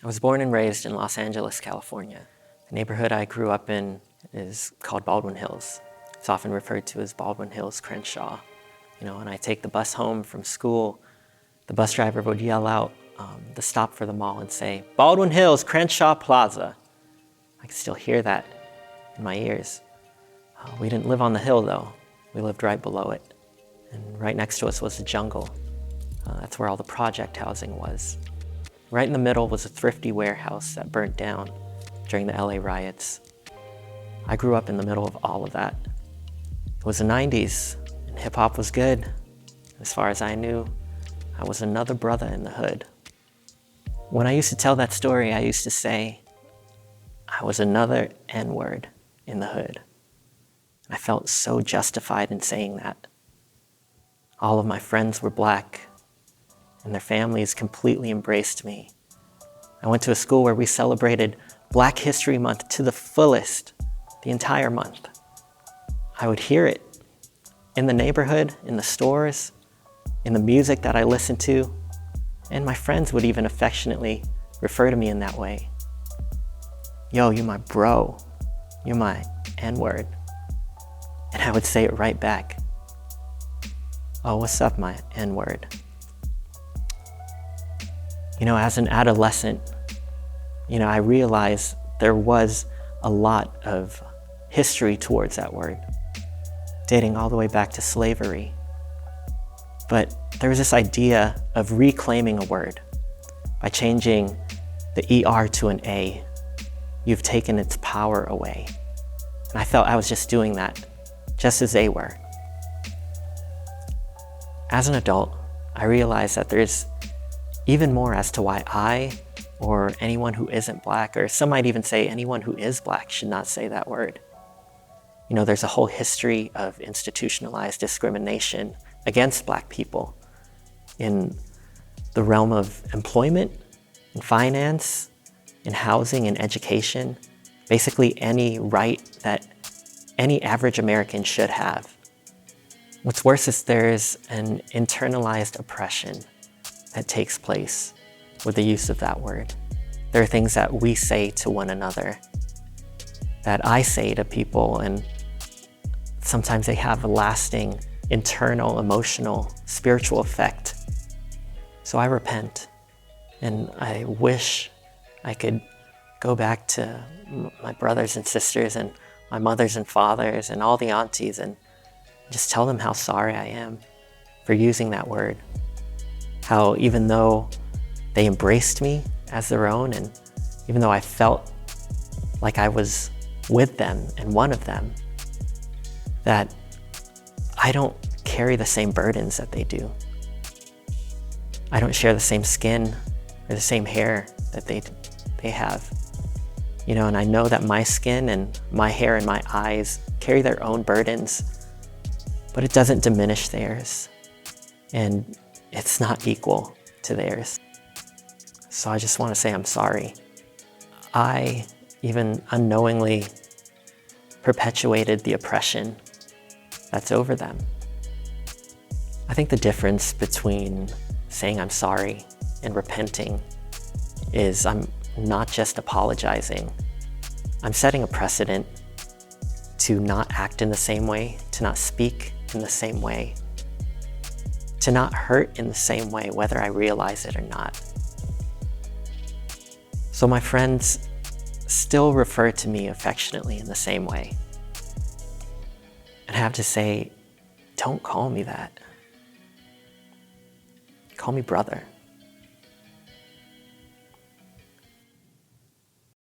I was born and raised in Los Angeles, California. The neighborhood I grew up in is called Baldwin Hills. It's often referred to as Baldwin Hills Crenshaw. When I take the bus home from school, the bus driver would yell out the stop for the mall and say, "Baldwin Hills Crenshaw Plaza." I could still hear that in my ears. We didn't live on the hill though. We lived right below it. And right next to us was the jungle. That's where all the project housing was. Right in the middle was a thrifty warehouse that burnt down during the LA riots. I grew up in the middle of all of that. It was the 90s, and hip hop was good. As far as I knew, I was another brother in the hood. When I used to tell that story, I used to say, I was another N-word in the hood. I felt so justified in saying that. All of my friends were black, and their families completely embraced me. I went to a school where we celebrated Black History Month to the fullest, the entire month. I would hear it in the neighborhood, in the stores, in the music that I listened to, and my friends would even affectionately refer to me in that way. "Yo, you're my bro. You're my N-word." And I would say it right back. "Oh, what's up, my N-word?" As an adolescent, I realized there was a lot of history towards that word, dating all the way back to slavery. But there was this idea of reclaiming a word by changing the ER to an A. You've taken its power away. And I felt I was just doing that, just as they were. As an adult, I realized that there's even more as to why I, or anyone who isn't black, or some might even say anyone who is black, should not say that word. There's a whole history of institutionalized discrimination against black people in the realm of employment, in finance, in housing, in education, basically any right that any average American should have. What's worse is there's an internalized oppression that takes place with the use of that word. There are things that we say to one another, that I say to people, and sometimes they have a lasting internal, emotional, spiritual effect. So I repent, and I wish I could go back to my brothers and sisters and my mothers and fathers and all the aunties and just tell them how sorry I am for using that word. How even though they embraced me as their own, and even though I felt like I was with them and one of them, that I don't carry the same burdens that they do. I don't share the same skin or the same hair that they have. And I know that my skin and my hair and my eyes carry their own burdens, but it doesn't diminish theirs. And it's not equal to theirs. So I just want to say I'm sorry. I even unknowingly perpetuated the oppression that's over them. I think the difference between saying I'm sorry and repenting is I'm not just apologizing. I'm setting a precedent to not act in the same way, to not speak in the same way, to not hurt in the same way, whether I realize it or not. So my friends still refer to me affectionately in the same way. And I have to say, don't call me that. Call me brother.